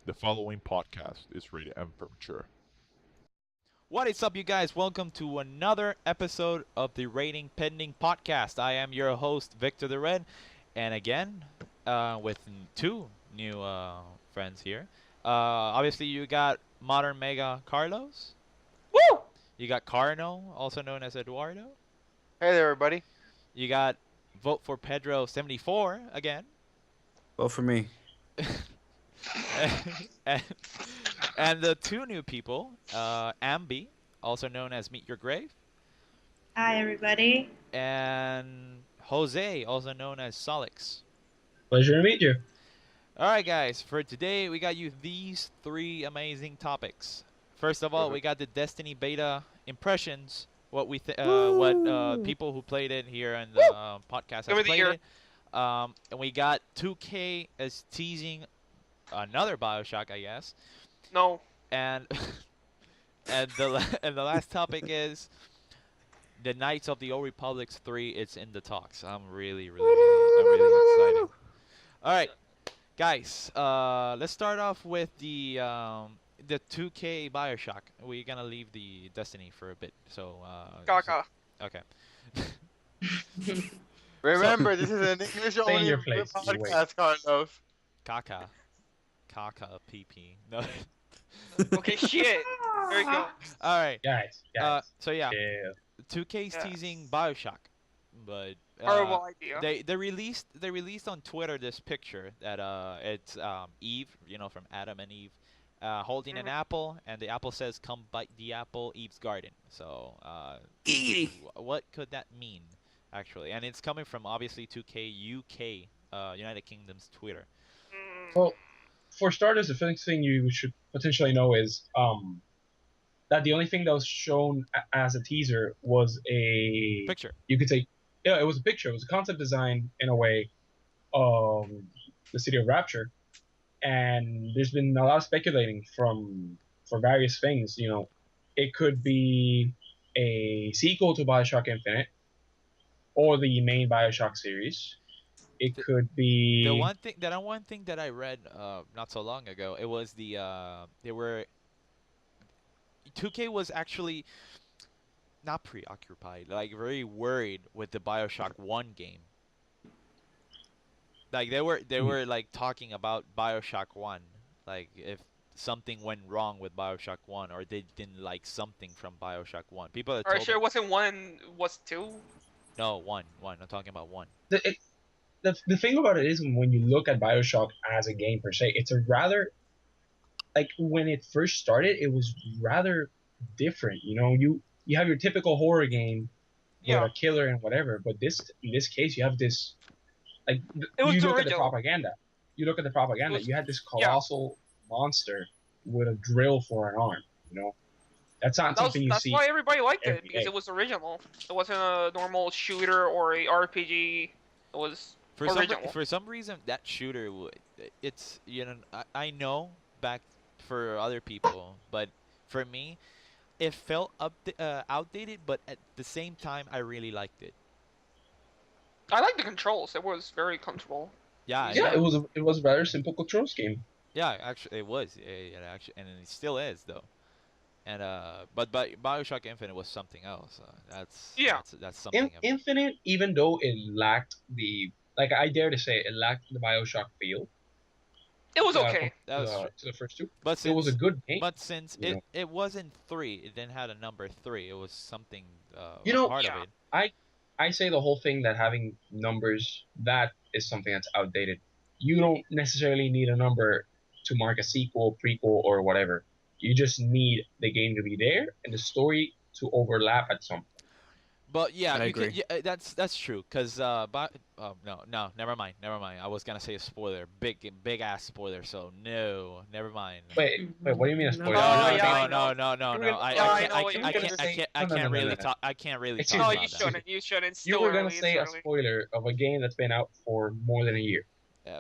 The following podcast is rated M for mature. What is up, you guys? Welcome to another episode of the Rating Pending Podcast. I am your host, Victor the Red, and again, with two new friends here. Obviously, you got Modern Mega Carlos. Woo! You got Carno, also known as Eduardo. Hey there, everybody. You got Vote for Pedro 74 again. Vote for me. and, and the two new people, Ambi, also known as Meet Your Grave. Hi, everybody. And Jose, also known as Solix. Pleasure to meet you. All right, guys. For today, we got you these three amazing topics. First of all, we got the Destiny beta impressions. What people who played it here in the podcast Give has me the played ear. it. And we got 2K as teasing another Bioshock, I guess. No. And and the last topic is the Knights of the Old Republic's 3. It's in the talks. I'm really excited. All right, guys. Let's start off with the 2K Bioshock. We're gonna leave the Destiny for a bit. So. Caca. Okay. Remember, this is an English Stay in only your place, you podcast, Carlos. Caca. Caca. PP. No. Okay, shit. There you go. All right. Guys. So yeah, Yeah. 2K's Yeah. teasing Bioshock, but Horrible idea. they released on Twitter this picture that it's Eve, from Adam and Eve, holding an Mhm. apple, and the apple says "Come bite the apple, Eve's garden." So what could that mean, actually? And it's coming from obviously 2K UK, United Kingdom's Twitter. Well, for starters, the first thing you should potentially know is that the only thing that was shown as a teaser was a Picture. You could say, yeah, it was a picture. It was a concept design in a way of the city of Rapture, and there's been a lot of speculating for various things. It could be a sequel to Bioshock Infinite or the main Bioshock series. It could be The one thing that I read not so long ago, it was they were 2K was actually not preoccupied, like very worried with the Bioshock 1 game. Like they were like talking about Bioshock 1, like if something went wrong with Bioshock 1 or they didn't like something from Bioshock 1. People had Are you told sure me, it wasn't one, was two? no, 1. I'm talking about 1. the thing about it is when you look at Bioshock as a game per se, it's a rather like when it first started, it was rather different. You have your typical horror game with Yeah. a killer and whatever, but in this case, you have this like It was you the look at the original. propaganda. You look at the propaganda. It was- You had this yeah. colossal monster with a drill for an arm. That's not something you That's see. why everybody liked it, every because day. it was original. It wasn't a normal shooter or a RPG. It was original. For some reason that shooter it's I know back for other people, but for me it felt outdated, but at the same time I really liked it. I like the controls. It was very comfortable. Yeah, it was a rather simple control scheme. Yeah, actually it was. Actually, and it still is though. And but Bioshock Infinite was something else. Yeah. That's something. Infinite, even though it lacked I dare to say it lacked the Bioshock feel. It was okay. That was true. To the first two. But It was a since good game. but since you it wasn't 3, it didn't have a number 3. It was something part Yeah. of it. I say the whole thing that having numbers, that is something that's outdated. You don't necessarily need a number to mark a sequel, prequel, or whatever. You just need the game to be there and the story to overlap at some point. But yeah, I you could, agree. yeah, that's true. Cause no, never mind. I was gonna say a spoiler, big ass spoiler. So no, never mind. Wait, what do you mean a spoiler? yeah, I no. know. I know what can't you're I can't I No, no, can't no, no, really no. talk. I can't really It's talk No, Talk about you that. shouldn't. You shouldn't. It's You still were gonna early. say a It's early. spoiler of a game that's been out for more than a year.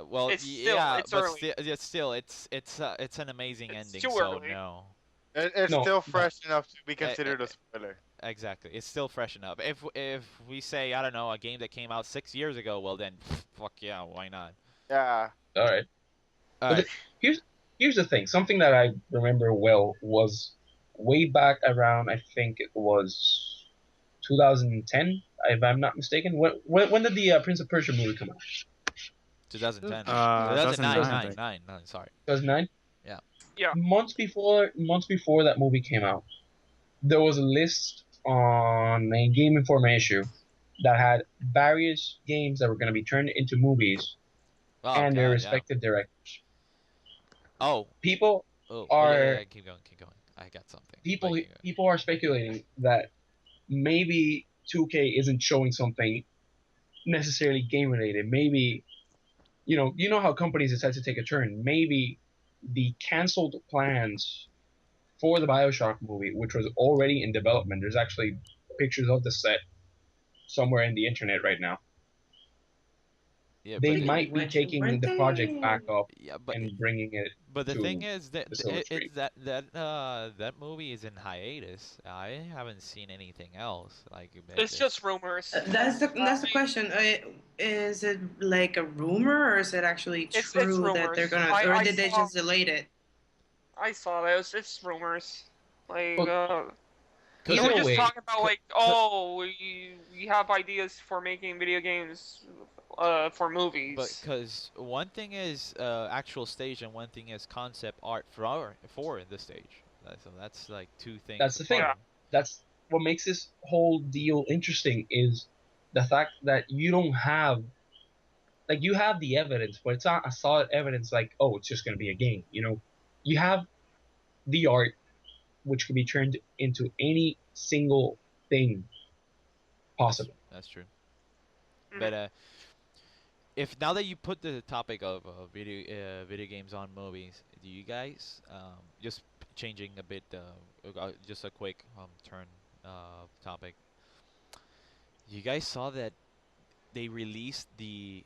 Well, It's still- yeah, it's but early. still, it's an amazing It's ending. too So early. no. It's No, still no. fresh enough to be Eh, considered eh, a spoiler. Exactly, it's still fresh enough. If we say, I don't know, a game that came out 6 years ago, well then, fuck yeah, why not? Yeah. All right. All But right. here's the thing. Something that I remember well was way back around, I think it was 2010, if I'm not mistaken. When did the Prince of Persia movie come out? 2010. 2009. 2009, I 9, think. 9, 9, sorry. 2009. Yeah. Yeah. Months before that movie came out, there was a list on a Game Informer issue that had various games that were going to be turned into movies Oh and their god, yeah. respective directors. Oh. People Oh. are Yeah, keep going, keep going. I got something. people But keep going. people are speculating that maybe 2K isn't showing something necessarily game related. Maybe you know how companies decide to take a turn. Maybe the canceled plans for the Bioshock movie, which was already in development. There's actually pictures of the set somewhere in the internet right now. Yeah, They but might be taking Weren't the project they? back up yeah, but and bringing it but the thing to is that the silver screen. it's that movie is in hiatus. I haven't seen anything else. Like It's just rumors. That's the question. Is it like a rumor, or is it actually It's true that they're rumors. gonna, or I did they saw just delete it? I saw that. It's rumors. Like But they either were just way, talking about like, oh, we have ideas for making video games, for But movies. because one thing is actual stage and one thing is concept art for the stage. So that's like two things that's the thing. apart. That's what makes this whole deal interesting is the fact that you don't have you have the evidence, but it's not a solid evidence like, oh, it's just gonna be a game. You have the art which could be turned into any single thing possible. That's true. Mhm. But if now that you put the topic of video games on movies, do you guys just changing a bit just a quick turn topic? You guys saw that they released the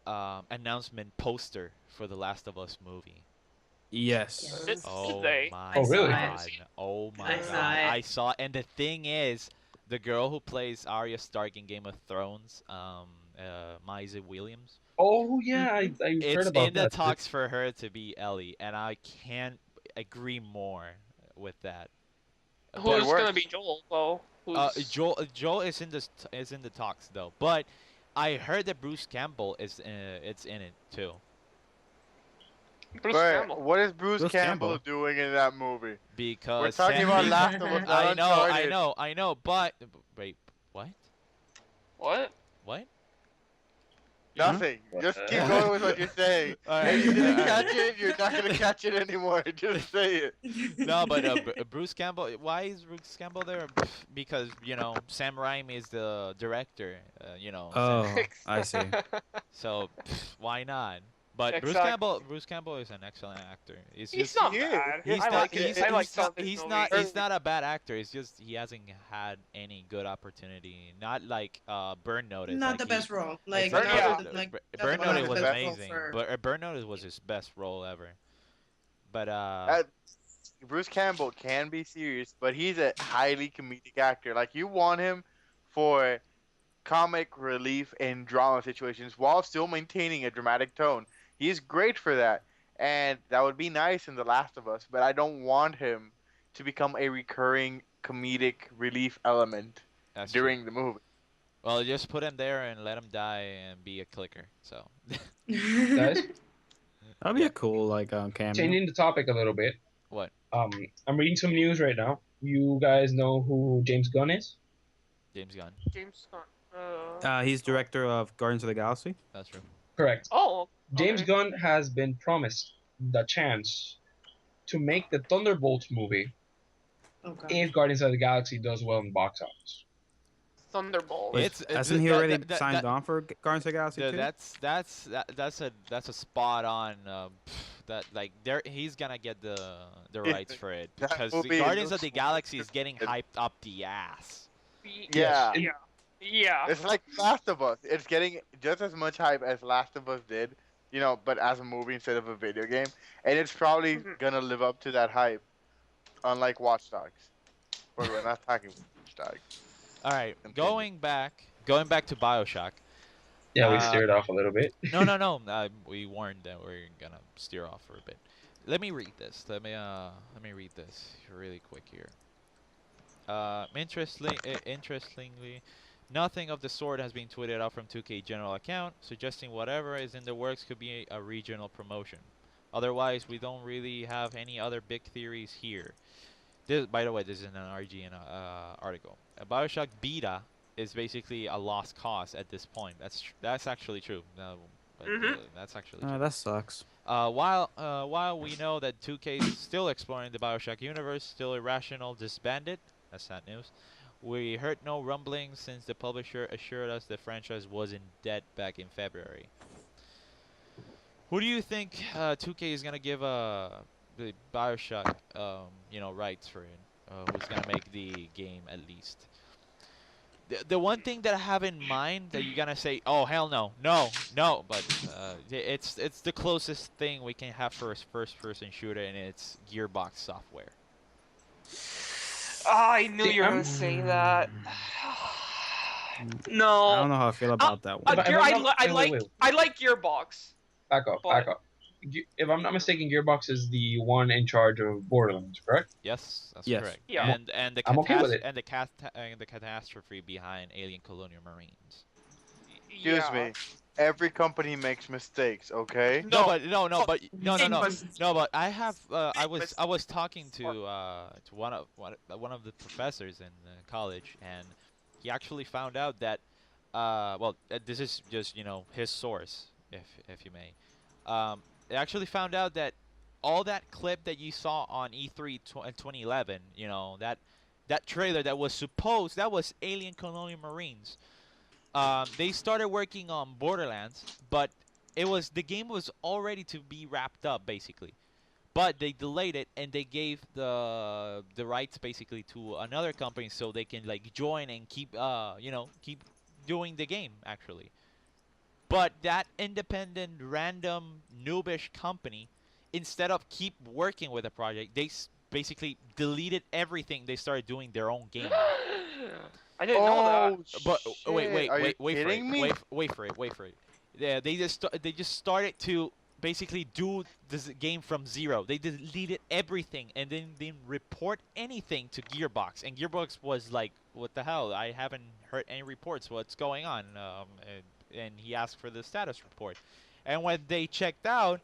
announcement poster for the Last of Us movie. Yes. Did Oh they? my Oh, really? god. Oh my I saw god. it. I saw, and the thing is, the girl who plays Arya Stark in Game of Thrones, Maisie Williams, Oh yeah, I heard it's about in the that. talks for her to be Ellie, and I can't agree more with that. Who's works. gonna be Joel though? Who's Joel is in the talks though, but I heard that Bruce Campbell it's in it too. Bruce But Campbell? what is Bruce Bruce Campbell Campbell. doing in that movie? Because We're talking Sam- about be- Last of Us, not Uncharted. I know, but wait, what? What? What? Nothing. Just keep going with what you're saying. Alright, If you didn't alright. catch it, you're not gonna catch it anymore. Just say it. No, but Bruce Campbell. Why is Bruce Campbell there? Because Sam Raimi is the director. Oh, I see. So why not? But Exactly. Bruce Campbell is an excellent actor. He's He's just not he is. bad. he's I not like he's, it. I like he's some not of his he's movies. not he's not a bad actor. It's just he hasn't had any good opportunity. Not like Burn Notice. Not like the he- best role. Like, Burn not Notice- the- like Burn definitely Notice not was the best role amazing, for- but Burn Notice was his best role ever. But Bruce Campbell can be serious, but he's a highly comedic actor. Like you want him for comic relief in drama situations while still maintaining a dramatic tone. He's great for that, and that would be nice in The Last of Us. But I don't want him to become a recurring comedic relief element that's true. during the movie. Well, just put him there and let him die and be a clicker. So. Guys, That'd be a cool cameo. changing the topic a little bit. What? I'm reading some news right now. You guys know who James Gunn is? James Gunn. James Gunn. He's director of Guardians of the Galaxy. That's true. Correct. Oh. James okay. Gunn has been promised the chance to make the Thunderbolts movie Oh, God. if Guardians of the Galaxy does well in box office. Thunderbolt. Hasn't he already signed on for Guardians of the Galaxy too? That's a spot on. That like he's gonna get the rights for it That because the movie Guardians of looks the Galaxy is getting good. hyped up the ass. Yeah. Yeah. Yeah. It's like Last of Us. It's getting just as much hype as Last of Us did, but as a movie instead of a video game. And it's probably Mhm. gonna live up to that hype, unlike Watch Dogs. But we're not talking Watch Dogs. All right, Continue. going back to Bioshock. Yeah, we Uh, steered off a little bit. No. We warned that we're gonna steer off for a bit. let me read this. Let me read this really quick here. Interestingly, nothing of the sort has been tweeted out from 2K general account, suggesting whatever is in the works could be a regional promotion. Otherwise, we don't really have any other big theories here. This, by the way, this is an RGN article. A Bioshock beta is basically a lost cause at this point. That's actually true. No, but, that's actually true. That sucks. While we know that 2K is still exploring the Bioshock universe, still irrational, disbanded. That's sad news. We heard no rumblings since the publisher assured us the franchise wasn't dead back in February. Who do you think 2K is gonna give the Bioshock rights for it? Who's gonna make the game at least? The one thing that I have in mind that you're gonna say, oh hell no, no, but it's the closest thing we can have for a first-person shooter, and it's Gearbox software. Oh, I knew you were gonna say that. No. I don't know how I feel about that one. I like Gearbox. Back up. If I'm not mistaken, Gearbox is the one in charge of Borderlands, correct? Yes, that's Yes. correct. Yeah. And the I'm okay with it. and the catastrophe behind Alien Colonial Marines. Excuse me. Every company makes mistakes, okay? No, but I have I was talking to one of the professors in college, and he actually found out that this is just his source, if you may. They actually found out that all that clip that you saw on E3 2011, that trailer that was Alien Colonial Marines. They started working on Borderlands, but the game was already to be wrapped up basically, but they delayed it and they gave the rights basically to another company so they can join and keep doing the game actually. But that independent random noobish company, instead of keep working with the project, they basically deleted everything. They started doing their own game. I didn't know that. But shit. wait for it. Yeah, they just started to basically do this game from zero. They deleted everything and then didn't report anything to Gearbox. And Gearbox was like, "What the hell? I haven't heard any reports. What's going on?" And he asked for the status report. And when they checked out,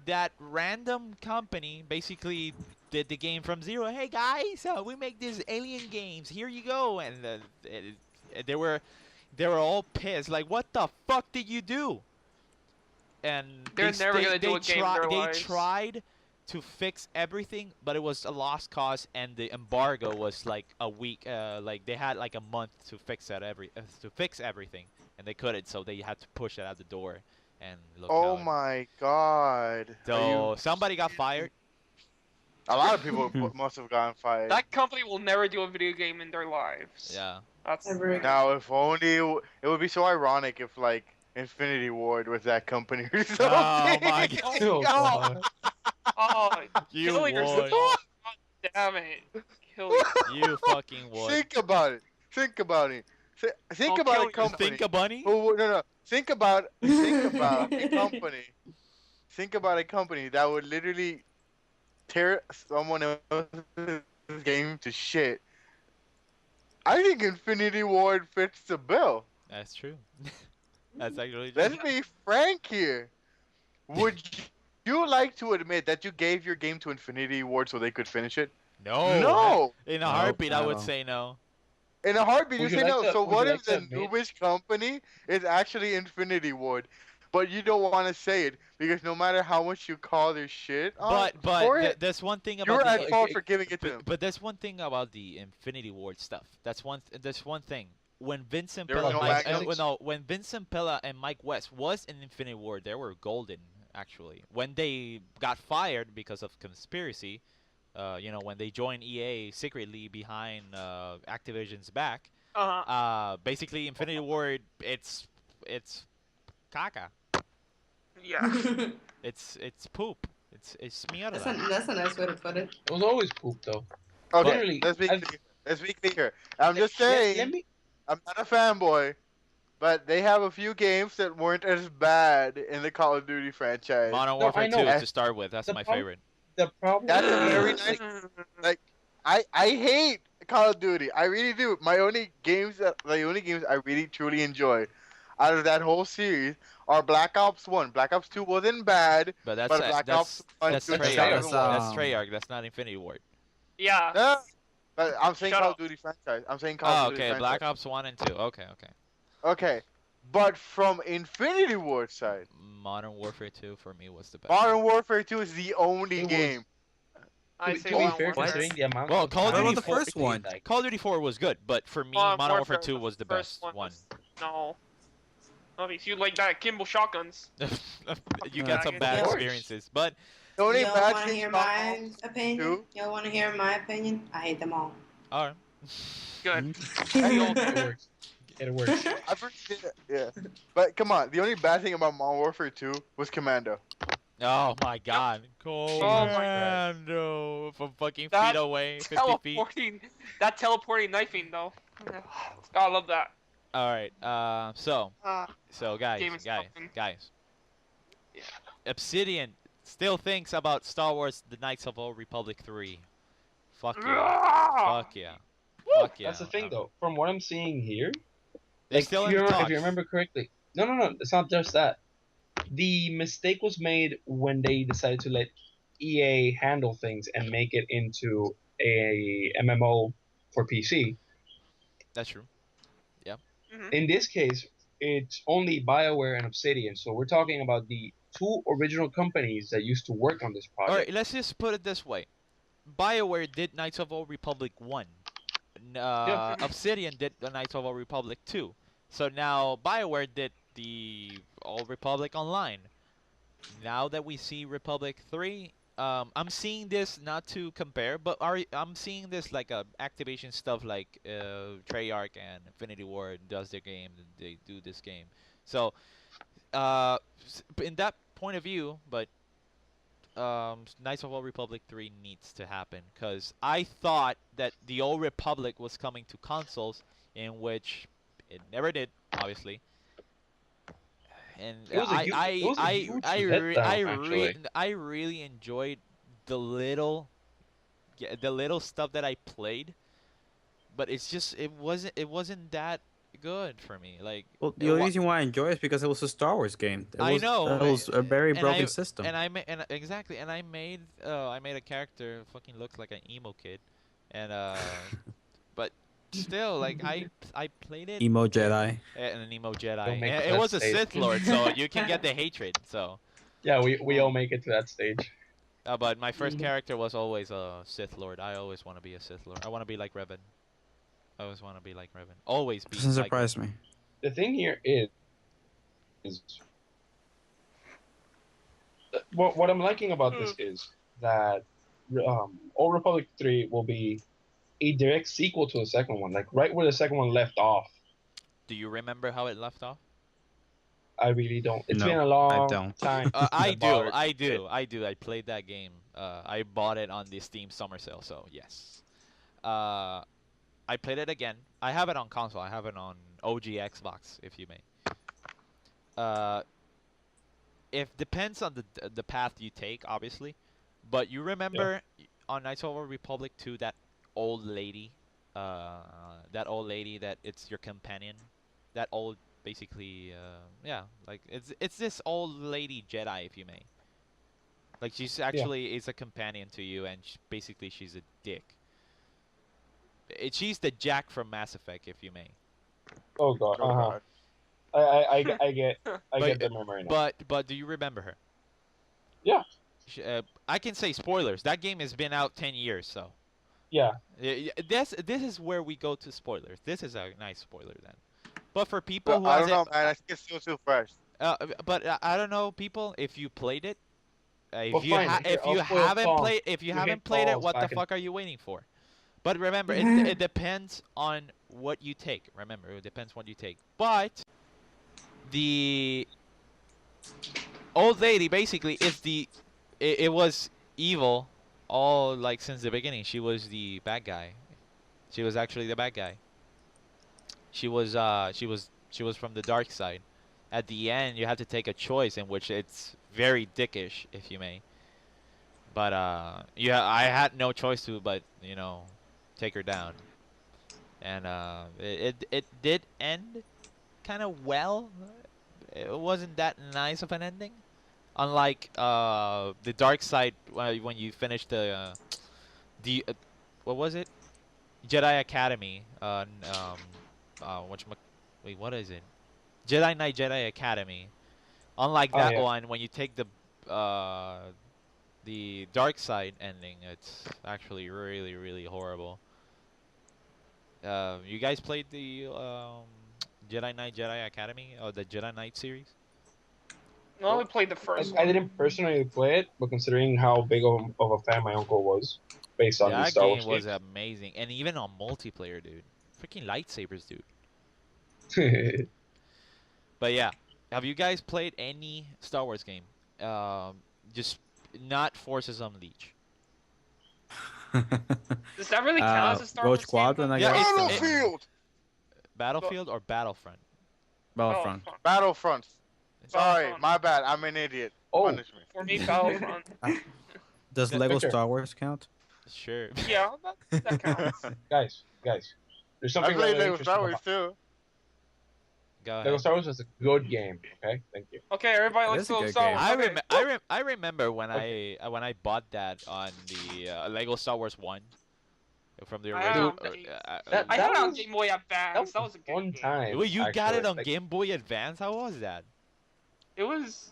that random company basically did the game from zero. Hey guys, we make these alien games. Here you go. And they were all pissed. Like, what the fuck did you do? And They're never gonna do a game in their they lives. tried to fix everything, but it was a lost cause, and the embargo was like a week. Like they had like a month to fix everything, and they couldn't, so they had to push it out the door. And look Oh how my god. So somebody got fired. A lot of people must have gotten fired. That company will never do a video game in their lives. Yeah. That's Now, if only it would be so ironic if like Infinity Ward was that company or something. Oh my god. Oh, God. Oh, You killing would. yourself. God damn it. Kill yourself. You fucking would. Think about it. Think about it. Think Don't about kill a company. Think a bunny? Oh, no. Think about a company. Think about a company that would literally tear someone else's game to shit. I think Infinity Ward fits the bill. That's true. That's actually true. Let's be frank here. Would you like to admit that you gave your game to Infinity Ward so they could finish it? No. No. In a No, heartbeat, I would no. say no. In a heartbeat, you Would you say like no. to- So would you what like if to the admit- noobish company is actually Infinity Ward, but you don't want to say it because no matter how much you call their shit on for it, there's one thing you're about at fault for giving it to them. but there's one thing about the Infinity Ward stuff. That's one thing. When Vincent There was Pilla, no magnets? when Vincent Pilla and Mike West was in Infinity Ward, they were golden actually. When they got fired because of conspiracy, when they joined EA secretly behind Activision's back, basically Infinity Ward, it's caca. Yeah. It's poop. It's mierda. That's a nice way to put it. It was always poop, though. Okay, Literally, let's be clear. I'm just saying, Let me. I'm not a fanboy, but they have a few games that weren't as bad in the Call of Duty franchise. Modern No, Warfare I 2 know. to start with. That's The my prob- favorite. the problem. That's a very is, nice. Like, I hate Call of Duty. I really do. The only games I really truly enjoy out of that whole series are Black Ops 1. Black Ops 2 wasn't bad, But but Black Ops 1, that's 2, and that's 7 fair. Treyarch. was. That's Treyarch. That's not Infinity Ward. Yeah. No, but I'm saying Shut Call up. of Duty franchise. I'm saying Call Oh, of Duty okay. franchise. Black Ops 1 and 2. Okay, okay. Okay, but from Infinity Ward side, Modern Warfare 2 for me was the best. Modern Warfare 2 is the only It was- game. I To say be Modern fair, Warfare. considering the amount. Well, of Call of time Duty What about the it first played, one? like, Call of Duty 4 was good, but for me, Modern Modern Warfare 2 was was the first best one. No. No, because you like that Kimbo shotguns. You got some Of bad course. experiences, but The only Y'all bad want to thing hear about my opinion? Two? Y'all want to hear my opinion? I hate them all. alright. Good. it works. It works. I forget, yeah. But come on, the only bad thing about Modern Warfare 2 was Commando. Oh my God, Oh my God. Commando from fucking That feet away, 50 feet. Teleporting knifing though. I love that. All right. So guys, Game is fucking- guys. Yeah. Obsidian still thinks about Star Wars: The Knights of the Old Republic 3. Fuck yeah. Fuck yeah. Fuck yeah. That's the thing, though. From what I'm seeing here, They're like, still if in you the remember, talks. if you remember correctly, no, it's not just that. The mistake was made when they decided to let EA handle things and make it into a MMO for PC. That's true. In this case, it's only BioWare and Obsidian, so we're talking about the two original companies that used to work on this All project. right. Let's just put it this way. BioWare did Knights of the Old Republic 1. Yeah. Obsidian did the Knights of the Old Republic 2. So now BioWare did the Old Republic Online. Now that we see Republic 3, I'm seeing this not to compare, but I'm seeing this like Activation stuff like Treyarch and Infinity Ward does their game, they do this game. So in that point of view, but Knights of the Old Republic 3 needs to happen because I thought that the Old Republic was coming to consoles, in which it never did, obviously. And It was a huge letdown, actually. I really enjoyed the little stuff that I played, but it's just it wasn't that good for me. Like, Well, the only reason why I enjoy it is because it was a Star Wars game. I know, It was a very and broken I- system. and exactly, and I made a character who fucking looks like an emo kid, and but still, like I played it. Emo Jedi. And an emo Jedi. Don't make And it it that was a stage. Sith Lord, so you can get the hatred. So, Yeah, we all make it to that stage. but my first character was always a Sith Lord. I always want to be a Sith Lord. I want to be like Revan. I always want to be like Revan. Always be. Doesn't like surprise me. The thing here is what I'm liking about this is that Old Republic 3 will be a direct sequel to the second one, like right where the second one left off. Do you remember how it left off? I really don't. It's No, been a long don't. time. I do. bothered I do. I played that game. I bought it on the Steam summer sale, so yes. I played it again. I have it on console. I have it on OG Xbox, if you may. It depends on the path you take, obviously. But you remember on Knights of the Republic 2 that old lady, that it's your companion, that old basically like it's this old lady Jedi, if you may. Like she's actually is a companion to you, and basically she's a dick. She's the Jack from Mass Effect, if you may. Oh god. Oh, God. I get the memory now. But do you remember her? Yeah. I can say spoilers. That game has been out 10 years, so. Yeah. This is where we go to spoilers. This is a nice spoiler then. But for people who I don't hasn't, know, man. I think it's still too fresh. but I don't know, people. If you played it, Well, fine, here, I'll spoil Tom. if you You haven't hit played it, pause what the back in- fuck are you waiting for? But remember, it depends on what you take. Remember, it depends what you take. But the old lady basically is it was evil all like since the beginning. She was the bad guy. She was actually the bad guy. She was from the dark side. At the end, you have to take a choice in which it's very dickish, if you may. But yeah, I had no choice to but take her down, and it did end kind of well. It wasn't that nice of an ending. Unlike the dark side when you finish the what was it? Jedi Academy. Wait, what is it? Jedi Knight Jedi Academy. Unlike Oh that yeah. one, when you take the dark side ending, it's actually really really horrible. You guys played the Jedi Knight Jedi Academy or the Jedi Knight series? I only played the first I one. didn't personally play it, but considering how big of a fan my uncle was, based on the That Star game Wars was amazing, and even on multiplayer, dude. Freaking lightsabers, dude. games. But yeah, have you guys played any Star Wars game? Just not Forces Unleashed. Does that really count as a Star Rogue Wars game? Squadron, I Yeah, guess. Battlefield. Battlefield or Battlefront? Battlefront. Battlefront. Battlefront. Sorry, Battlefront. my bad. I'm an idiot. Oh. Punish me. For me, Battlefront. Does The- Lego Victor. Star Wars count? Sure. Yeah, that counts. guys, there's I something played really Lego interesting Star Wars about too. Go Lego ahead. Star Wars was a good game. Okay, thank you. Okay, everybody It likes is a Lego good Star game. Wars. Okay. I remember when Okay. I bought that on the Lego Star Wars 1 from the I had it on original. Game- That- I had it on was- Game Boy Advance. That was a good one game. time. Well, you got actually. it on Like, Game Boy Advance. How was that? It was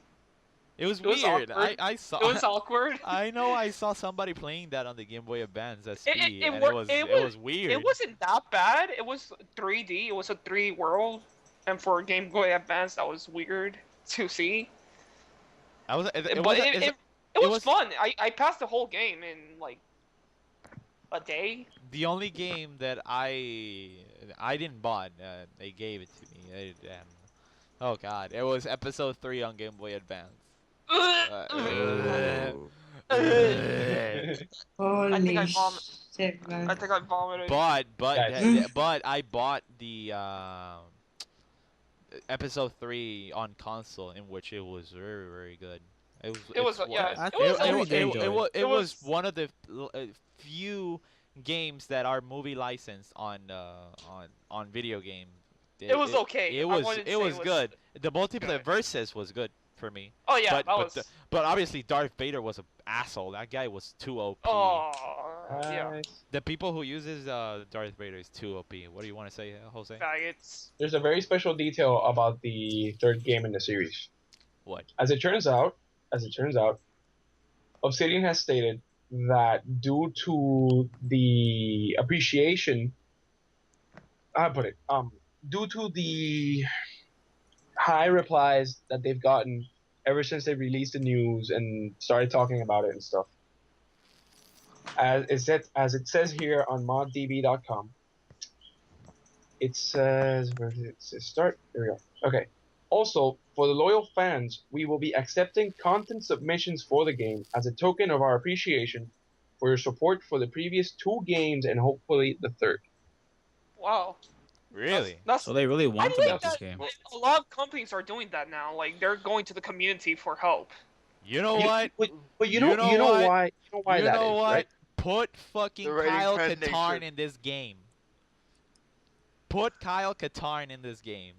It was It was weird. awkward. I saw. it was awkward. I know I saw somebody playing that on the Game Boy Advance It- SP, it and wor- it it was weird. It wasn't that bad. It was 3D. It was a 3D world, and for a Game Boy Advance, that was weird to see. I was. It, But wasn't- it, it's- it was was- fun. I passed the whole game in like a day. the only game that I didn't bought. They gave it to me. Oh God! It was Episode 3 on Game Boy Advance. Holy I think I vomit- shit, I man. think I vomited. Guys. But I bought the Episode 3 on console, in which it was very very good. It was, it's yeah, I it think was I okay. really enjoyed it. it was was- one of the few games that are movie licensed on video game. It was okay. It I was wouldn't it say was good. The multiplayer good. versus was good for me. Oh yeah, but that but, was. but obviously Darth Vader was an asshole. That guy was too OP. Oh yeah, Guys, The people who uses Darth Vader is too OP. What do you want to say, Jose? faggots. there's a very special detail about the third game in the series. What? As it turns out, Obsidian has stated that due to the appreciation, how do I put it? Due to the high replies that they've gotten ever since they released the news and started talking about it and stuff. As it says here on moddb.com, it says, where did it say start? There we go. Okay. Also, for the loyal fans, we will be accepting content submissions for the game as a token of our appreciation for your support for the previous 2 games and hopefully the third. Wow. Really? That's So they really want to like make this that. game. A lot of companies are doing that now. Like they're going to the community for help. You know what? But You know what? why? You know why You that know is, what? right? Put fucking The rating Kyle trend Katarn nation. in this game. Put Kyle Katarn in this game.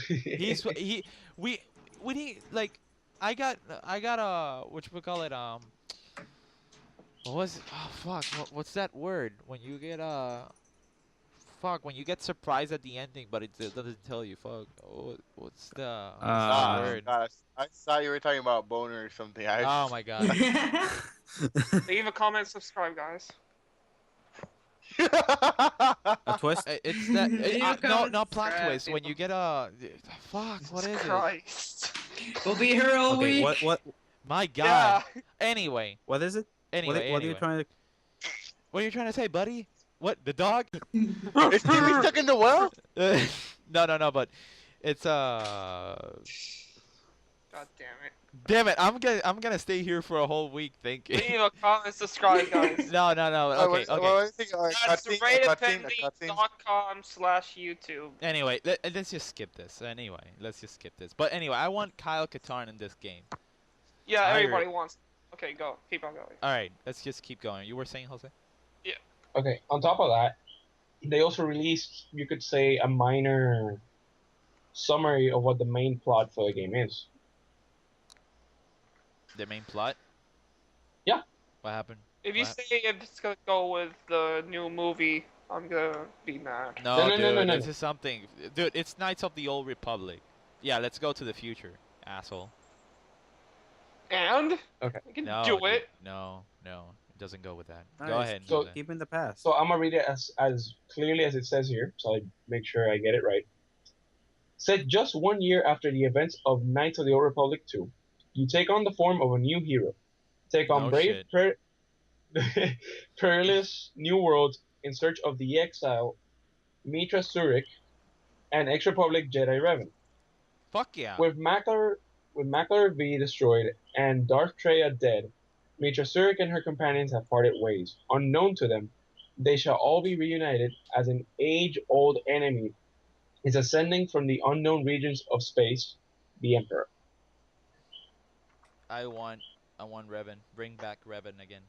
He's we need like I got what you call it what was oh fuck what's that word when you get when you get surprised at the ending but it doesn't tell you what's the word? Gosh, I thought you were talking about boner or something. Oh my god. Leave a comment, subscribe, guys. A twist? It's that You no can't plot describe twist when you get fuck what is it? Christ. We'll be here all Okay, week. what My god. Yeah. Anyway, what is it? anyway, What are you trying to? What are you trying to say, buddy? What the dog? Is Timmy stuck in the well? No, but it's God damn it. Damn it! I'm gonna stay here for a whole week thinking. Leave a comment, subscribe, guys. No. Okay. That's cutscene. ratedpending.com/YouTube. Anyway, let's just skip this. But anyway, I want Kyle Katarn in this game. Yeah, I everybody agree. wants. Okay, go. Keep on going. All right, let's just keep going. You were saying, Jose? Okay, on top of that, they also released, you could say, a minor summary of what the main plot for the game is. The main plot? Yeah. What happened? If you What say it's gonna go with the new movie, I'm gonna be mad. No, No, no, no, no, dude, no, this no. is something. Dude, it's Knights of the Old Republic. Yeah, let's go to the future, asshole. And Okay. I can No, do dude, it. no, it doesn't go with that. Go Nice. ahead, So- Jose. Keep in the past. So I'm gonna read it as clearly as it says here, so I make sure I get it right. Said just 1 year after the events of Knights of the Old Republic 2, you take on the form of a new hero. Take on No brave, shit. perilous new worlds in search of the exile Mitra Surik and ex-Republic Jedi Revan. Fuck yeah. With Macular V destroyed and Darth Treya dead, Mitra Surik and her companions have parted ways. Unknown to them, they shall all be reunited as an age-old enemy is ascending from the unknown regions of space, the Emperor. I want Revan. Bring back Revan again.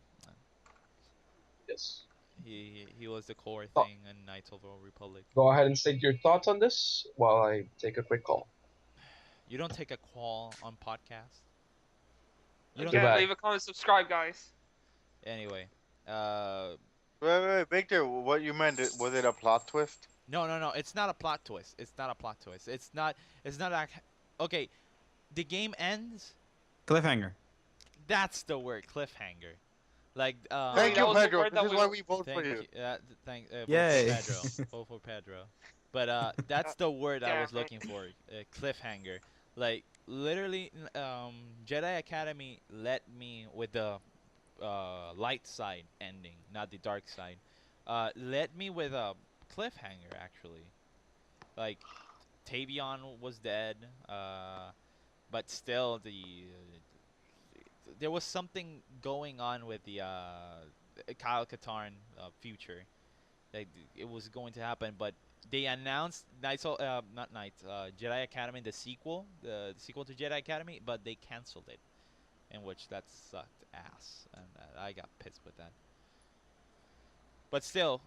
Yes. He was the core Oh. thing in Knights of the Old Republic. Go ahead and state your thoughts on this while I take a quick call. You don't take a call on podcast. You don't. Too Again, bad. leave a comment, subscribe, guys. Anyway, Wait, Victor, what you meant, was it a plot twist? no. It's not a plot twist. It's not a plot twist. It's not. Okay, the game ends. Cliffhanger. That's the word, cliffhanger. Like, Thank that you, was the Pedro. word that This is we why were- we vote for thank you. you. Vote for Yay. Pedro. Vote for Pedro. But that's the word I was Damn it. looking for. Cliffhanger. Like literally, Jedi Academy let me with the light side ending, not the dark side. Let me with a cliffhanger actually. Like Tavion was dead, but still there was something going on with the Kyle Katarn future. Like it was going to happen, but they announced not Knights, Jedi Academy, the sequel to Jedi Academy, but they canceled it, in which that sucked ass, and I got pissed with that. But still,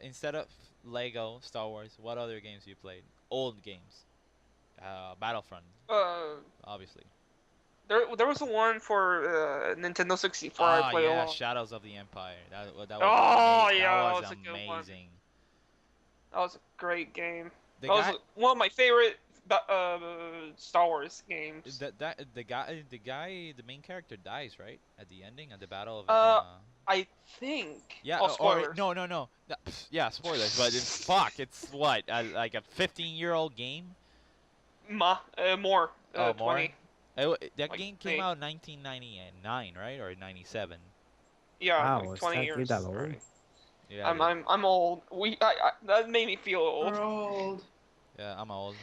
instead of Lego Star Wars, what other games you played? Old games, Battlefront, obviously. There was one for Nintendo 64 I Ah, played yeah, along. Shadows of the Empire. That was Oh, ama- yeah, that that was was a good one. amazing. That was a great game. The That guy, was one of my favorite Star Wars games. the main character dies, right? At the ending, at the battle of. I think. Yeah, Oh, or spoilers. no. Yeah, spoilers. But fuck, it's what like a 15-year-old game. More. Oh, more. 20. That Like game came 20. out in 1999, right, or 97? Yeah, Wow, like is 20 that years. game that old? already. Yeah, I'm old. That made me feel old. We're old. yeah, I'm old.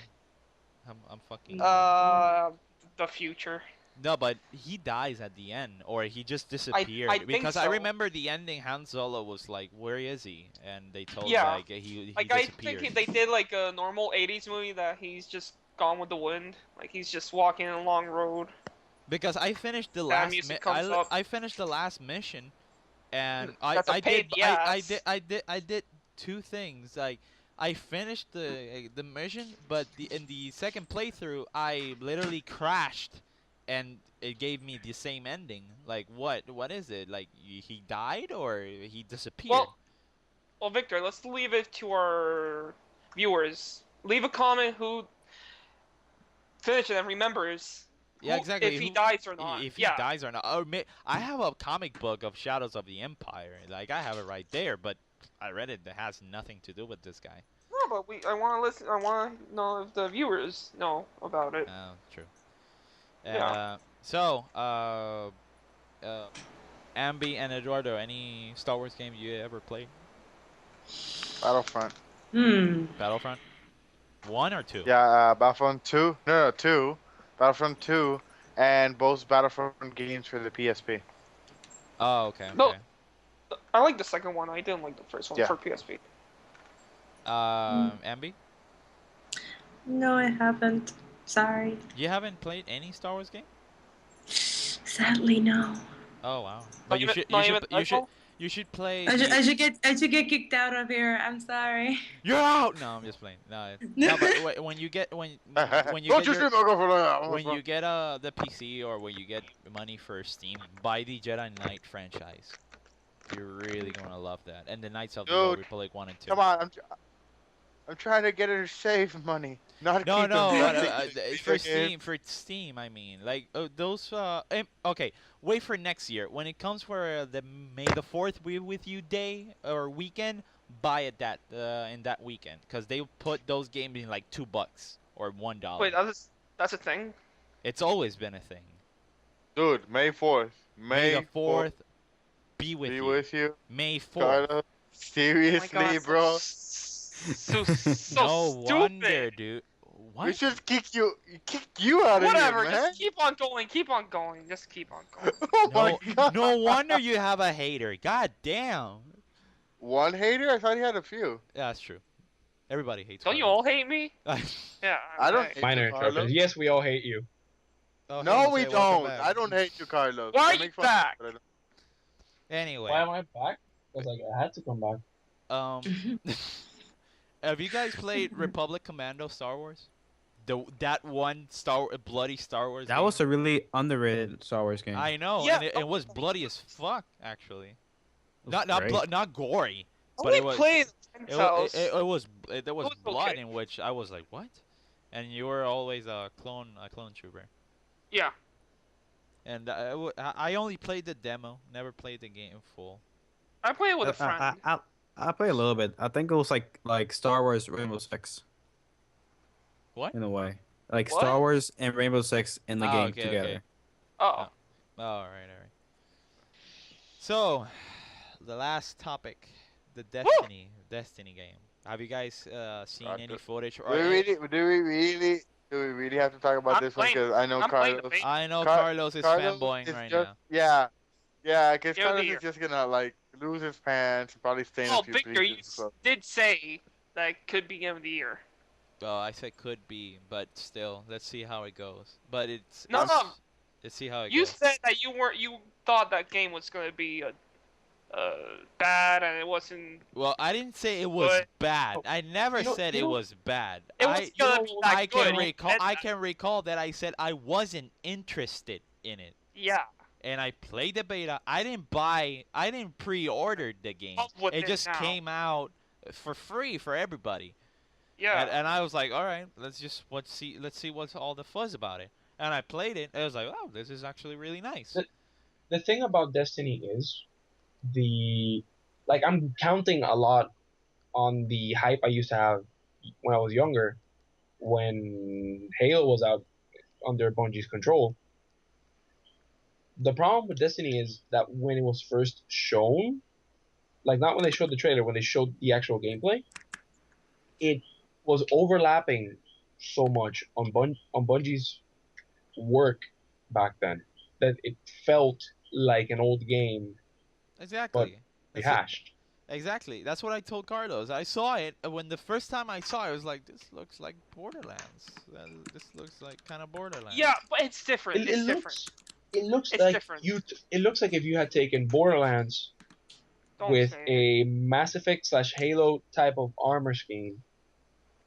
I'm fucking. The future. No, but he dies at the end, or he just disappeared. think Because I so. remember the ending. Han Solo was like, "Where is he?" And they told Yeah. like he Like I disappeared. think they did like a normal 80s movie that he's just gone with the wind. Like he's just walking a long road. Because I finished the That last music comes up. I finished the last mission, and That's a I pain did in the I did two things. Like I finished the mission, but in the second playthrough I literally crashed, and it gave me the same ending. Like what is it? Like he died or he disappeared? Well, Victor, let's leave it to our viewers. Leave a comment who finished it and remembers. Yeah, exactly. If he dies or not. If he dies or not. I have a comic book of Shadows of the Empire. Like I have it right there, but I read it. That has nothing to do with this guy. No, but I want to listen. I want to know if the viewers know about it. Oh, true. Yeah. So, Ambi and Eduardo, any Star Wars game you ever played? Battlefront. Battlefront? 1 or 2? Yeah, Battlefront 2. No, 2. Battlefront 2, and both Battlefront games for the PSP. Oh, okay. No. Okay. I like the second one. I didn't like the first one Yeah. for PSP. Ambi, No, I haven't. Sorry. you haven't played any Star Wars game? Sadly, no. Oh wow. Not But you even, should not even Nightfall? you should play. I should get kicked out of here. I'm sorry. You're out. No, I'm just playing. No, but when you get when you Don't get you your see me go for that? when you get the PC or when you get money for Steam, buy the Jedi Knight franchise. You're really gonna love that. And the Knights of the Old Dude, Republic 1 and 2. Come on, I'm trying to get her to save money, not No, keep no, investing in it's video for games. Steam. I mean, like those. Okay, wait for next year when it comes for the May the 4th be with you day or weekend. Buy it that in that weekend because they put those games in like $2 or $1. Wait, that's a thing? It's always been a thing. Dude, May 4th. May the May 4th be with be you. with you. May 4th. Carlos. Oh my Seriously, God, bro. So No stupid. wonder, dude. We What? should kick you out of Whatever, here, man. just keep on going, just keep on going. Oh No, my god. no wonder you have a hater. God damn. One hater? I thought he had a few. Yeah, that's true. Everybody hates. Don't you Carlos. all hate me? Yeah. I don't okay. hate Minor you, Carlos. interruptions. Yes, we all hate you. Oh, No, hey, we Jose, welcome don't. back. I don't hate you, Carlos. Why I are you make fun of back? but I don't- Anyway, Why am I back? Because like I had to come back. have you guys played Republic Commando Star Wars? That one bloody Star Wars. That game? was a really underrated Star Wars game. I know, Yeah, and it was bloody as fuck, actually. It was Not great. not gory, I but it only was. played There was It was blood okay. in which I was like, what? And you were always a clone trooper. Yeah. And I only played the demo, never played the game full. I played it with a friend. I play a little bit. I think it was like Star Wars Rainbow Six. What? In a way, like What? Star Wars and Rainbow Six in the Ah, game okay, together. okay. Oh. All right. So, the last topic, the Destiny game. Have you guys seen God, any do- footage? Do Or we really have to talk about I'm this one? playing- Because I know I'm playing the Carlos. beta. I know Car- Carlos is Carlos fanboying is right just, now. Yeah, because Give it a Carlos year. is just gonna like lose his pants and probably stain Oh, a few Victor, you pieces. So. did say that it could be game of the year. Oh, I said could be, but still, let's see how it goes. But No, it's- no. Let's see how it You goes. said that you thought that game was gonna be bad and it wasn't. Well, I didn't say it was But- bad. I never you know- said you it know- was bad. It was gonna be that I good. can You recall. said I that. can recall that I said I wasn't interested in it, Yeah. and I played the beta. I didn't pre-order the game. Up with It it just now. came out for free for everybody. Yeah. And I was like, all right, let's see what's all the fuzz about it. And I played it. And I was like, oh, this is actually really nice. The thing about Destiny is I'm counting a lot on the hype I used to have when I was younger, when Halo was out under Bungie's control. The problem with Destiny is that when it was first shown, like not when they showed the trailer, when they showed the actual gameplay, it was overlapping so much on Bungie's work back then that it felt like an old game Exactly. That's it. rehashed. Exactly. That's what I told Carlos. I saw it when the first time I saw it, I was like, this looks like Borderlands. This looks like kind of Borderlands. Yeah, but it's different. It It's different. looks. It looks It's like different. It looks like if you had taken Borderlands Don't with say it. a Mass Effect / Halo type of armor scheme.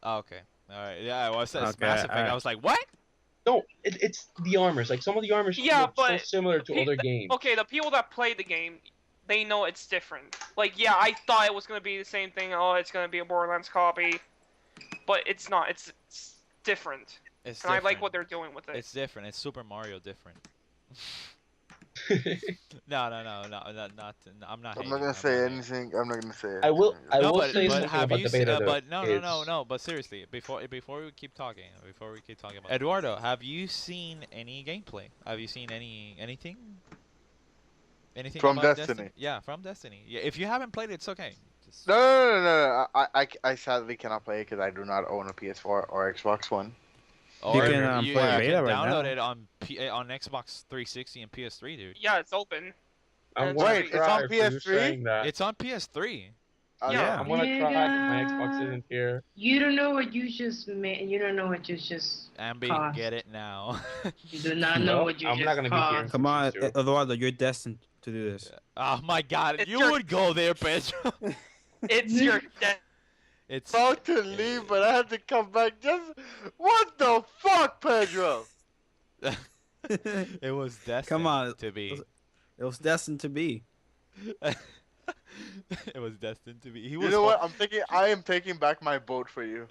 Oh, okay. All right. Yeah, well, it says Okay, Mass Effect. I alright. was like, what? No, it's the armors. Like some of the armors Yeah, look so but similar to pe- other games. Okay, the people that play the game, they know it's different. Like, yeah, I thought it was gonna be the same thing. Oh, it's gonna be a Borderlands copy, but it's not. It's different, It's and I like different. what they're doing with it. It's different. It's Super Mario different. No, I'm not. I'm not hating, gonna I'm say hating. anything. I'm not gonna say it. I will No, but, say but something have about you the beta. though, but no, is- But seriously, before we keep talking about Eduardo, have you seen any gameplay? Have you seen anything? Anything From about Destiny? Yeah, from Destiny. Yeah, if you haven't played it, it's okay. Just- No. I sadly cannot play it because I do not own a PS4 or Xbox One. Or can, you play can beta right download now. it on Xbox 360 and PS3, dude. Yeah, it's open. I'm Wait, gonna it's cry on for you PS3? saying that. It's on PS3. Yeah. I'm gonna try. 'Cause my Xbox Nigga. isn't here. You don't know what you just made. You don't know what you just Ambi, caused. get it now. You do not know Well, what you I'm just not gonna be here. caused. Come on, Zero. Eduardo, you're destined to do this. Oh my God, It's you your- would go there, Pedro. It's your death. It's About to leave, but I had to come back. Just what the fuck, Pedro? it was destined Come on, to be. it was destined to be. It was destined to be. He You was know what? I am taking back my vote for you.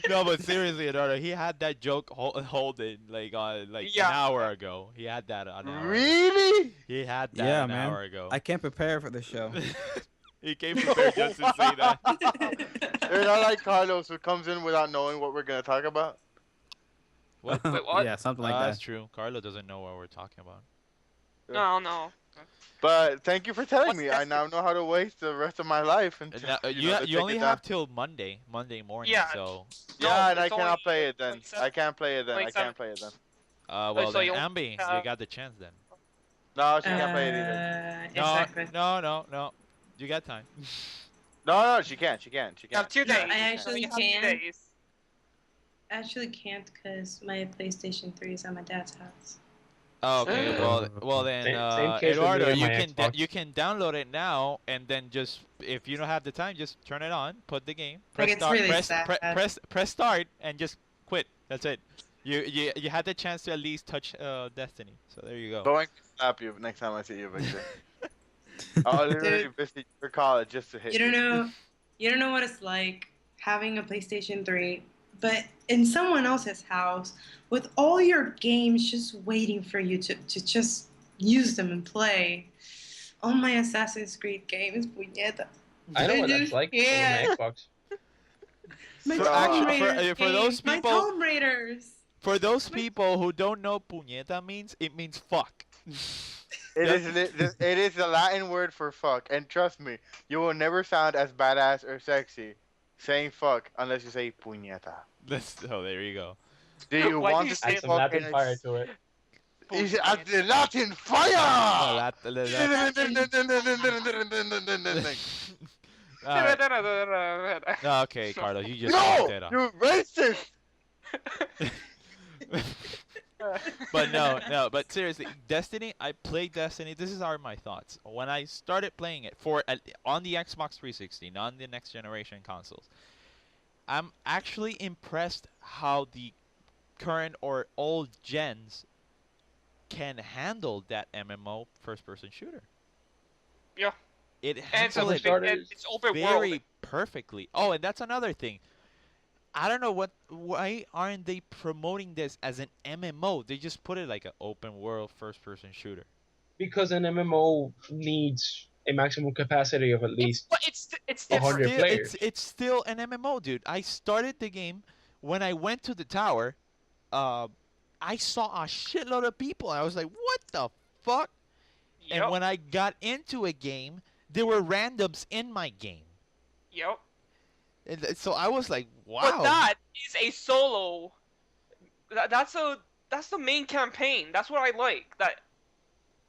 no, but seriously, Eduardo, he had that joke holding like Yeah. an hour ago. He had that an hour. Ago. Really? He had that Yeah, an man. hour ago. I can't prepare for the show. He came prepared just to say that. You're not like Carlos who comes in without knowing what we're gonna talk about. What? Wait, what? Yeah, something like That's that. true. Carlo doesn't know what we're talking about. No. But thank you for telling What's me. I now know how to waste the rest of my life. And Now, you only have till Monday morning. Yeah. So Yeah, and I it's cannot only play it then. 27 I can't play it then. I 27. can't play it then. well so then, you'll Ambi, you have- got the chance then. No, she can't play it either. Exactly. No. You got time. No, she can't. She can't. She You have can't. 2 No, days. I actually You have 2 can. days. Actually can't because my PlayStation 3 is at my dad's house. Oh, okay. Well then, Same case with me Eduardo, and you my can Xbox. you can download it now and then just if you don't have the time, just turn it on, put the game, Like, press it's start, really press sad. press start, and just quit. That's it. You had the chance to at least touch Destiny, so there you go. Going to slap you next time I see you, Victor. I'll literally Dude. visit your college just to hit You don't know what it's like having a PlayStation 3, but in someone else's house with all your games just waiting for you to just use them and play. All my Assassin's Creed games, puñeta. I know what that's just- like yeah. on my Xbox. My For Tomb actu- for- Raiders for those games, my people- Tomb Raiders. For those people who don't know puñeta means, it means fuck. It is the Latin word for fuck, and trust me, you will never sound as badass or sexy saying fuck unless you say puñeta. There you go. Do you Why do want you to say say Add some fuck Latin in a fire to it. Is it at the Latin No, fire? Alright. No, okay, Carlos, you just No, fucked it up. you racist. But seriously, Destiny. I played Destiny. This are my thoughts. When I started playing it on the Xbox 360, not on the next generation consoles, I'm actually impressed how the current or old gens can handle that MMO first-person shooter. Yeah. It And it's, handles for it starters, it's open very world. perfectly. Oh, and that's another thing. I don't know why aren't they promoting this as an MMO? They just put it like an open world first person shooter. Because an MMO needs a maximum capacity of at least But it's 100 different. players. It's still an MMO, dude. I started the game when I went to the tower. I saw a shitload of people. I was like, what the fuck? Yep. And when I got into a game, there were randoms in my game. Yep. And so I was like, wow. But that is a solo. That's the main campaign. That's what I like. That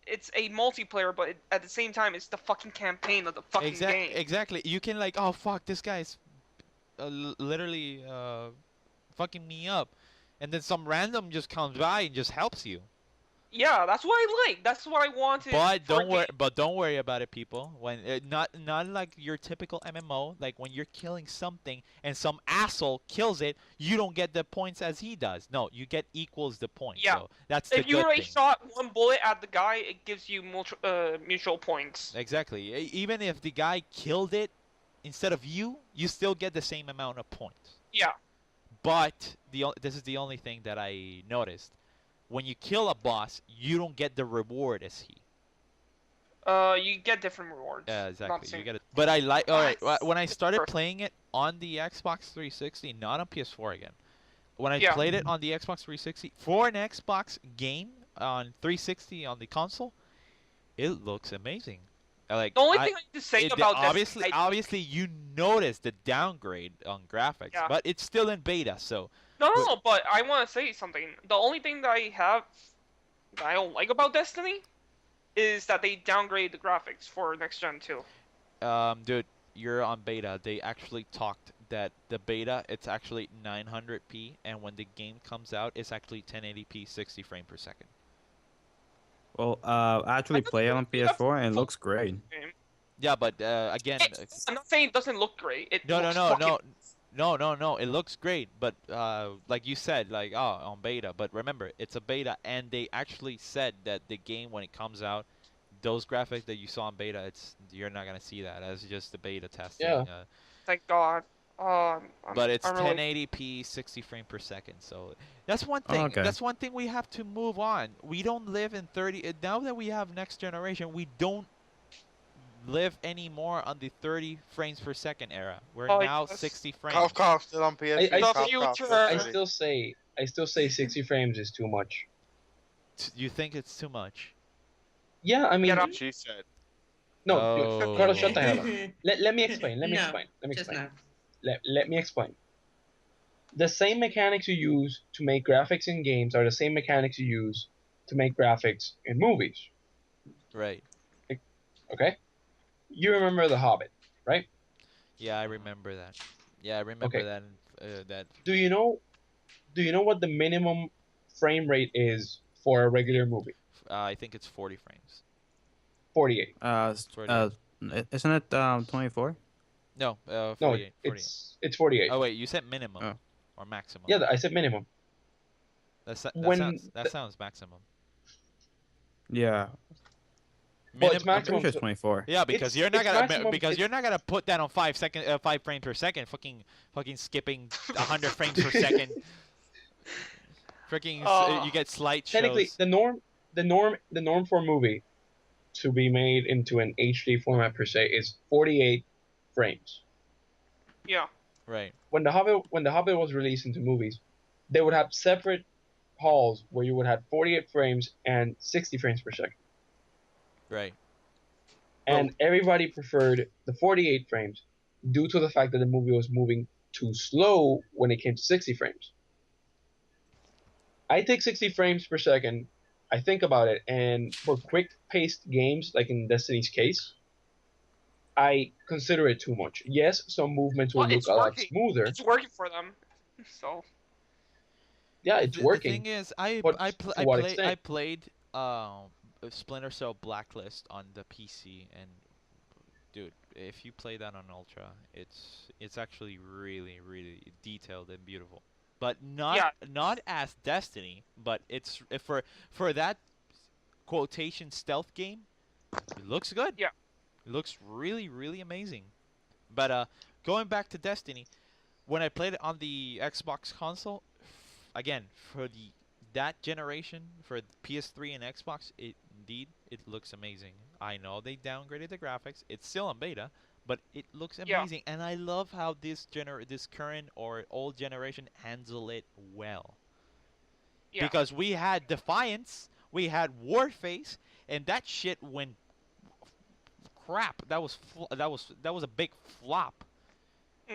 it's a multiplayer, but at the same time, it's the fucking campaign of the fucking game. Exactly. You can like, oh fuck, this guy's literally fucking me up, and then some random just comes by and just helps you. Yeah, that's what I like. That's what I wanted. But for a don't worry. game. But don't worry about it, people. When not like your typical MMO, like when you're killing something and some asshole kills it, you don't get the points as he does. No, you get equals the points. Yeah. So that's the If you good already thing. shot one bullet at the guy, it gives you mutual points. Exactly. Even if the guy killed it instead of you, you still get the same amount of points. Yeah. But this is the only thing that I noticed. When you kill a boss, you don't get the reward as he. You get different rewards. Yeah, Not exactly. the same. You get it. But I like. All right. Nice. When I started Perfect. playing it on the Xbox 360, not on PS4 again. When I Yeah. played it on the Xbox 360 for an Xbox game on 360 on the console, it looks amazing. Like The only thing I need to say about this, obviously you notice the downgrade on graphics, Yeah. but it's still in beta, so no, but I want to say something. The only thing that I don't like about Destiny is that they downgrade the graphics for next gen too. Dude, you're on beta. They actually talked that the beta, it's actually 900p, and when the game comes out, it's actually 1080p, 60 frame per second. Well, I actually play it on PS4 and it looks great. Yeah, but again, I'm not saying it doesn't look great. It no, looks fucking... no. It looks great, but like you said, like on beta. But remember, it's a beta, and they actually said that the game when it comes out, those graphics that you saw in beta, you're not gonna see that as just the beta testing. Yeah. Thank God. But it's I'm really... 1080p, 60 frame per second. So that's one thing. Okay. That's one thing we have to move on. We don't live in 30. Now that we have next generation, we don't live anymore on the 30 frames per second era. We're now yes. 60 frames. Cough, still on PS3. I still say 60 frames is too much. You think it's too much? Yeah, I mean, Get She said. no, Oh. Carlos, shut the hell up. Let me explain. Let me No, explain. Let me just explain. no. Let me explain. The same mechanics you use to make graphics in games are the same mechanics you use to make graphics in movies. Right. Okay? You remember The Hobbit, right? Yeah, I remember that. Yeah, I remember Okay. that. That. Do you know what the minimum frame rate is for a regular movie? I think it's 40 frames. 48. Isn't it 24? No, No, 48. 48. it's 48. Oh wait, you said minimum Oh. or maximum? Yeah, I said minimum. That when sounds maximum. Yeah. Well, it's I'm maximum. pretty sure it's 24. Yeah, because It's- you're not it's gonna maximum- you're not gonna put that on 5 frames per second. Fucking skipping 100 frames per second. Freaking, you get slight Technically, shows. the norm for a movie to be made into an HD format per se is 48 frames. Yeah. Right. When the Hobbit was released into movies, they would have separate halls where you would have 48 frames and 60 frames per second. Right. And everybody preferred the 48 frames due to the fact that the movie was moving too slow when it came to 60 frames. I take 60 frames per second, I think about it, and for quick-paced games, like in Destiny's case, I consider it too much. Yes, some movements will Well, look it's a lot working. smoother. It's working for them. So Yeah, it's The working. thing is, but to what extent? I played Splinter Cell Blacklist on the PC, and dude, if you play that on Ultra, it's actually really detailed and beautiful. But not as Destiny, but it's for that quotation stealth game, it looks good. Yeah. It looks really amazing. But going back to Destiny, when I played it on the Xbox console, again for that generation for PS3 and Xbox, it looks amazing. I know they downgraded the graphics. It's still in beta, but it looks amazing, and I love how this current or old generation handle it well. yeah. Because we had Defiance, we had Warface, and that shit went crap. That was a big flop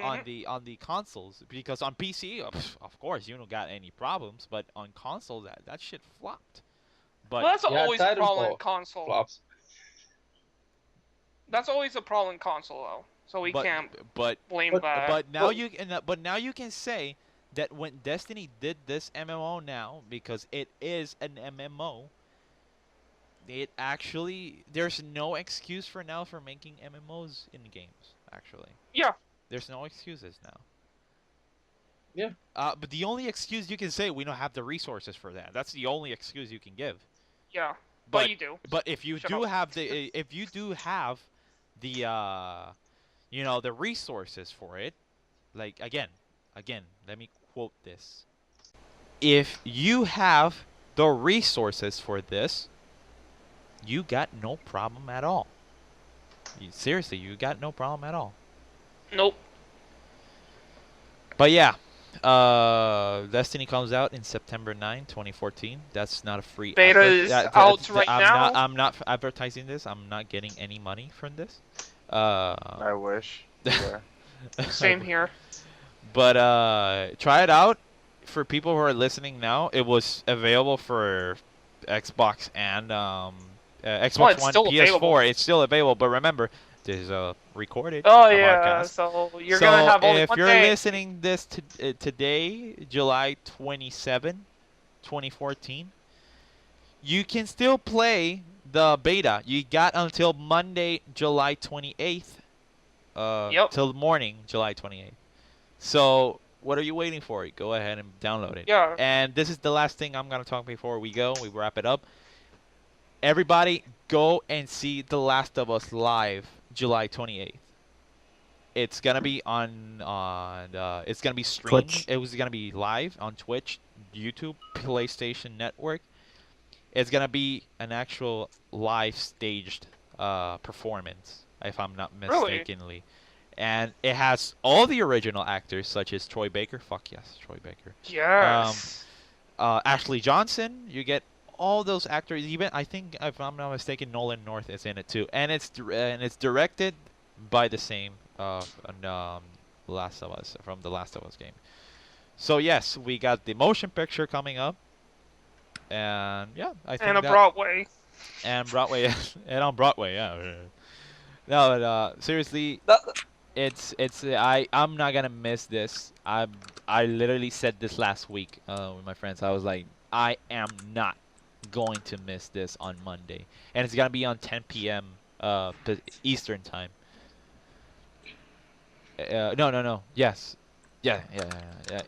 on the consoles, because on PC, of course, you don't got any problems, but on console that shit flopped. But Well, that's always a Titanfall problem in console. flops. That's always a problem in console, though. So we can't blame that. But now you can say that when Destiny did this MMO now, because it is an MMO, it actually there's no excuse for making MMOs in games. Actually, Yeah. there's no excuses now. Yeah. But the only excuse you can say, we don't have the resources for that. That's the only excuse you can give. Yeah. But you do. But if you Shut do up. have the the resources for it, like again, let me quote this. If you have the resources for this, you got no problem at all. Seriously, you got no problem at all. Nope. But yeah, Destiny comes out in September 9, 2014. That's not a free Beta is out right now. I'm not advertising this. I'm not getting any money from this. I wish. Yeah. Same here. But try it out. For people who are listening now, it was available for Xbox and Xbox it's One, still PS4. available. It's still available, but remember, this is a recorded Oh yeah, podcast. so you're So gonna have only if one you're day. listening this today, July 27, 2014, you can still play the beta. You got until Monday, July 28th, Yep. till morning, July 28th. So what are you waiting for? Go ahead and download it. Yeah. And this is the last thing I'm gonna talk before we wrap it up. Everybody, go and see The Last of Us live, July 28th. It's gonna be it's gonna be streamed. Twitch. It was gonna be live on Twitch, YouTube, PlayStation Network. It's gonna be an actual live staged performance, if I'm not Really? mistakenly. And it has all the original actors, such as Troy Baker. Fuck yes, Troy Baker. Yes. Ashley Johnson. You get all those actors. Even I think, if I'm not mistaken, Nolan North is in it too. And it's directed by the same Last of Us, from the Last of Us game. So yes, we got the motion picture coming up, and yeah, I think And a that Broadway. and Broadway and on Broadway, yeah. No, but seriously, I'm not gonna miss this. I literally said this last week with my friends. I was like, I am not going to miss this on Monday, and it's gonna be on 10 p.m. Eastern time. No. Yes, yeah.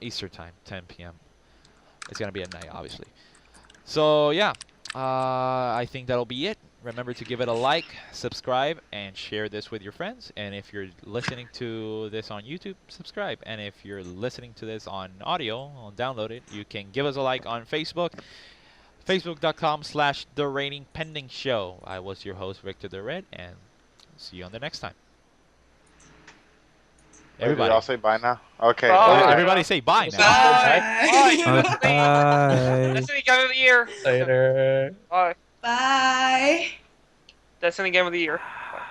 Eastern time, 10 p.m. It's gonna be at night, obviously. So yeah, I think that'll be it. Remember to give it a like, subscribe, and share this with your friends. And if you're listening to this on YouTube, subscribe. And if you're listening to this on audio, on download it, you can give us a like on Facebook, facebook.com/The Reigning Pending Show. I was your host, Victor the Red, and see you on the next time. Everybody, I'll say bye now. Okay. Bye. Bye. everybody say bye now. Bye. Bye. Destiny Game of the Year. Later. Bye. Bye. Destiny Game of the Year. Bye.